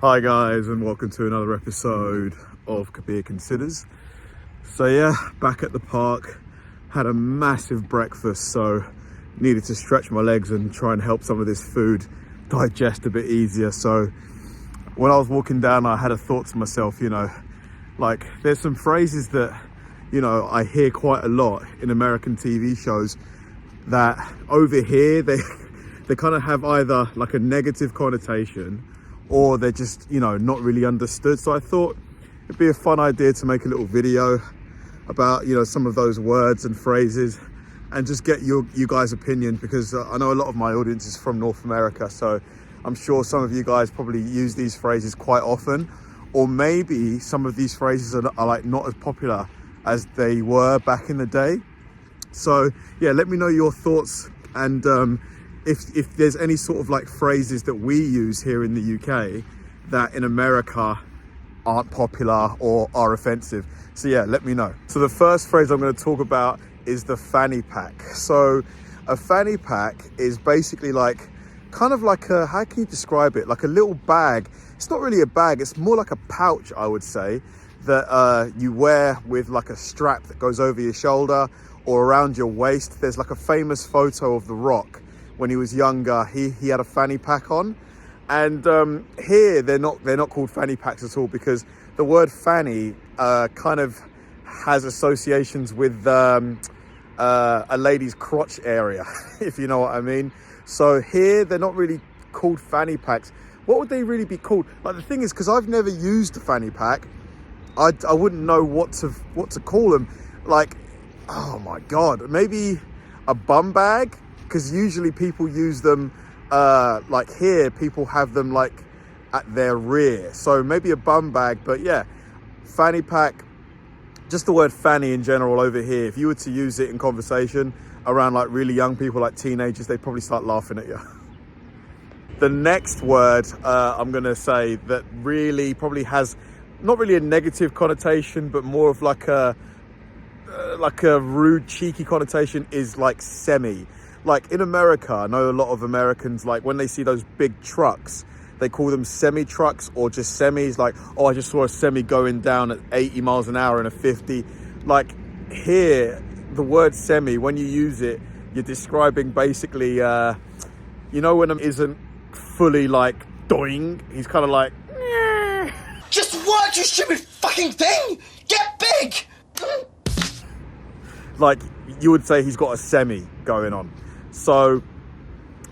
Hi guys, and welcome to another episode of Kabir Considers. So yeah, back at the park, had a massive breakfast, so needed to stretch my legs and try and help some of this food digest a bit easier. So when I was walking down, I had a thought to myself, like there's some phrases that, I hear quite a lot in American TV shows that over here, they kind of have either like a negative connotation or they're just, not really understood. So I thought it'd be a fun idea to make a little video about, some of those words and phrases and just get you guys' opinion, because I know a lot of my audience is from North America. So I'm sure some of you guys probably use these phrases quite often, or maybe some of these phrases are like not as popular as they were back in the day. So yeah, let me know your thoughts, and if there's any sort of like phrases that we use here in the UK that in America aren't popular or are offensive. So yeah, let me know. So the first phrase I'm going to talk about is the fanny pack. So a fanny pack is basically like kind of like a, how can you describe it? Like a little bag. It's not really a bag, it's more like a pouch, I would say, that you wear with like a strap that goes over your shoulder or around your waist. There's like a famous photo of The Rock when he was younger. He had a fanny pack on, and here they're not called fanny packs at all, because the word fanny kind of has associations with a lady's crotch area, if you know what I mean. So here they're not really called fanny packs. What would they really be called? Like, the thing is, because I've never used a fanny pack, I wouldn't know what to call them. Like, oh my god, maybe a bum bag, because usually people use them like here people have them like at their rear, so maybe a bum bag. But yeah, fanny pack, just the word fanny in general over here, if you were to use it in conversation around like really young people, like teenagers, they'd probably start laughing at you. The next word I'm gonna say that really probably has not really a negative connotation, but more of like a rude, cheeky connotation is like semi. Like in America, I know a lot of Americans, like when they see those big trucks, they call them semi trucks or just semis. Like, oh, I just saw a semi going down at 80 miles an hour in a 50. Like here, the word semi, when you use it, you're describing basically, when it isn't fully like doing, he's kind of like, nah. Just what, you stupid fucking thing? Get big! Like you would say he's got a semi going on. So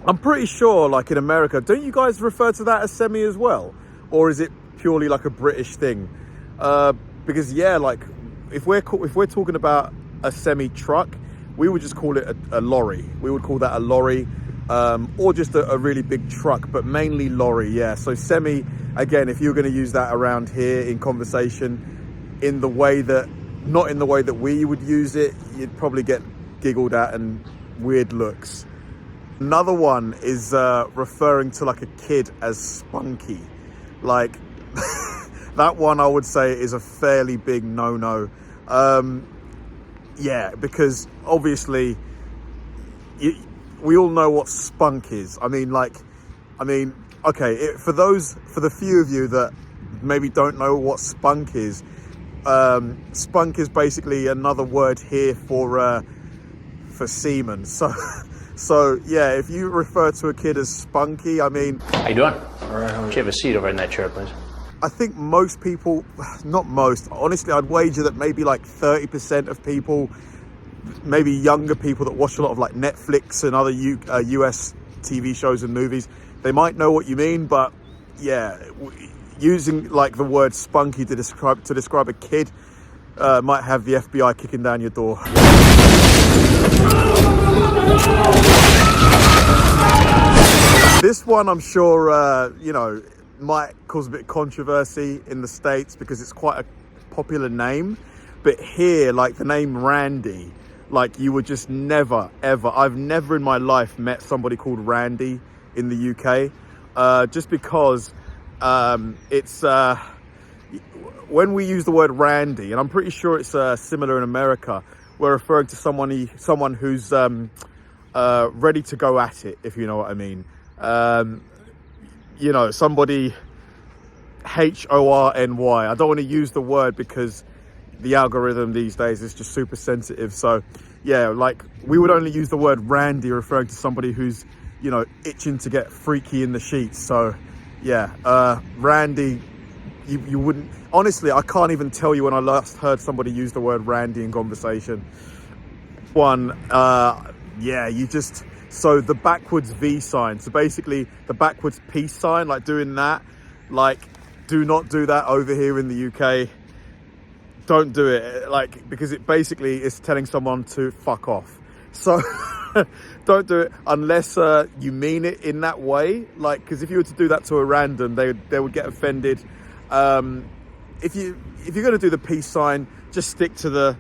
I'm pretty sure like in America, don't you guys refer to that as semi as well? Or is it purely like a British thing? Because yeah, like if we're talking about a semi truck, we would just call it a lorry. We would call that a lorry, or just a really big truck, but mainly lorry. Yeah. So semi, again, if you're going to use that around here in conversation, not in the way that we would use it, you'd probably get giggled at and weird looks. Another one is referring to like a kid as spunky. Like that one I would say is a fairly big no-no. Yeah, because obviously we all know what spunk is. I mean, okay, for the few of you that maybe don't know what spunk is, spunk is basically another word here for semen. So yeah, if you refer to a kid as spunky, I mean, how you doing? All right, how you have a seat over in that chair, please. I think most people, not most, honestly, I'd wager that maybe like 30% of people, maybe younger people that watch a lot of like Netflix and other US TV shows and movies, they might know what you mean. But yeah, using like the word spunky to describe a kid might have the FBI kicking down your door. This one I'm sure might cause a bit of controversy in the States because it's quite a popular name, but here, like the name Randy, like you would just never ever, I've never in my life met somebody called Randy in the UK, just because it's when we use the word Randy, and I'm pretty sure it's similar in America, we're referring to someone who's ready to go at it, if you know what I mean. Somebody Horny. I don't want to use the word because the algorithm these days is just super sensitive. So yeah, like we would only use the word randy referring to somebody who's, you know, itching to get freaky in the sheets. So yeah, randy, you wouldn't, honestly, I can't even tell you when I last heard somebody use the word randy in conversation. Yeah, so the backwards V sign, so basically the backwards peace sign, like doing that, like do not do that over here in the UK. Don't do it, like, because it basically is telling someone to fuck off. So don't do it unless you mean it in that way, like, because if you were to do that to a random, they would get offended. If you're going to do the peace sign, just stick to the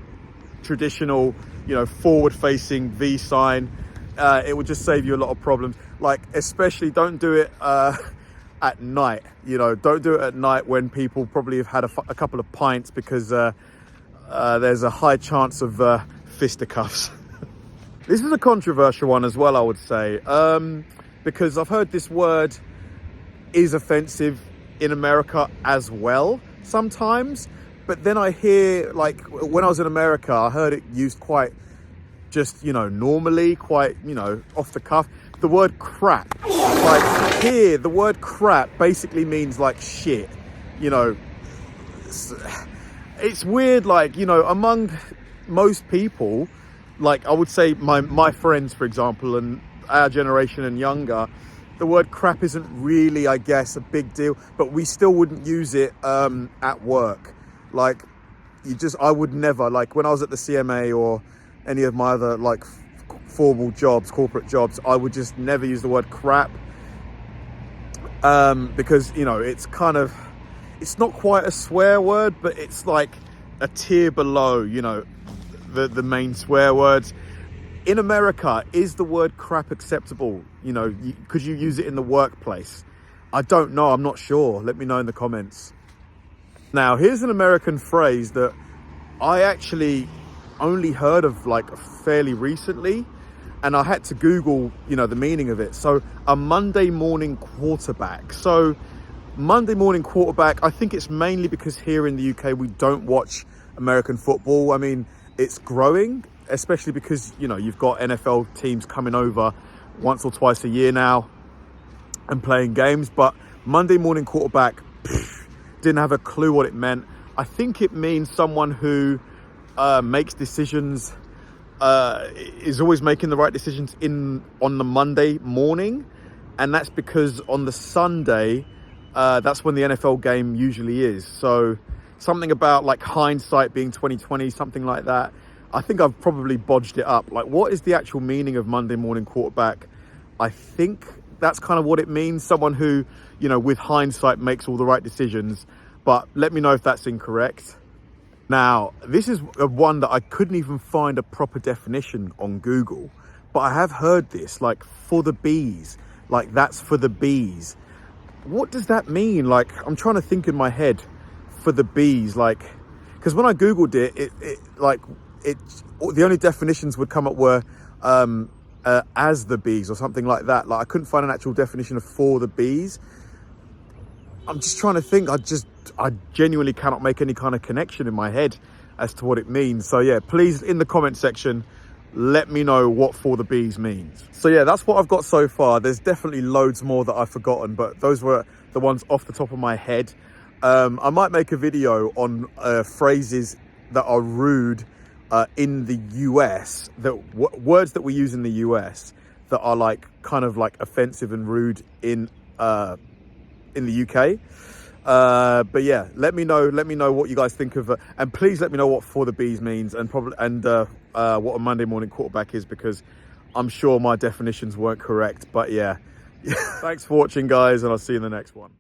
traditional, you know, forward facing V sign. It would just save you a lot of problems. Like, especially don't do it at night. You know, don't do it at night when people probably have had a couple of pints, because there's a high chance of fisticuffs. This is a controversial one as well, I would say, because I've heard this word is offensive in America as well sometimes, but then I hear, like, when I was in America, I heard it used quite just, you know, normally, quite, you know, off the cuff. The word crap, like here, the word crap basically means like shit, you know. It's weird, like, you know, among most people, like I would say my friends, for example, and our generation and younger, the word crap isn't really, I guess, a big deal, but we still wouldn't use it at work. Like, I would never, like when I was at the CMA or any of my other like formal jobs, corporate jobs, I would just never use the word crap, because, you know, it's kind of, it's not quite a swear word, but it's like a tier below, you know, the main swear words. In America, is the word crap acceptable? You know, could you use it in the workplace? I don't know, I'm not sure. Let me know in the comments. Now, here's an American phrase that I actually only heard of like fairly recently, and I had to Google, you know, the meaning of it. So a Monday morning quarterback. So Monday morning quarterback, I think it's mainly because here in the UK, we don't watch American football. I mean, it's growing, especially because, you know, you've got NFL teams coming over once or twice a year now and playing games. But Monday morning quarterback, didn't have a clue what it meant. I think it means someone who makes decisions, is always making the right decisions on the Monday morning. And that's because on the Sunday, that's when the NFL game usually is. So something about like hindsight being 2020, something like that. I think I've probably bodged it up. Like, what is the actual meaning of Monday morning quarterback? I think that's kind of what it means. Someone who, you know, with hindsight makes all the right decisions. But let me know if that's incorrect. Now, this is one that I couldn't even find a proper definition on Google, but I have heard this, like, for the bees, like that's for the bees. What does that mean? Like, I'm trying to think in my head, for the bees, like, because when I Googled it, the only definitions would come up were as the bees or something like that. Like, I couldn't find an actual definition of for the bees. I'm just trying to think. I genuinely cannot make any kind of connection in my head as to what it means. So yeah, please, in the comment section, let me know what for the bees means. So yeah, that's what I've got so far. There's definitely loads more that I've forgotten, but those were the ones off the top of my head. I might make a video on phrases that are rude in the US, words that we use in the US that are like kind of like offensive and rude in the UK. But yeah, let me know what you guys think of, and please let me know what for the bees means, and what a Monday morning quarterback is, because I'm sure my definitions weren't correct. But yeah, thanks for watching, guys, and I'll see you in the next one.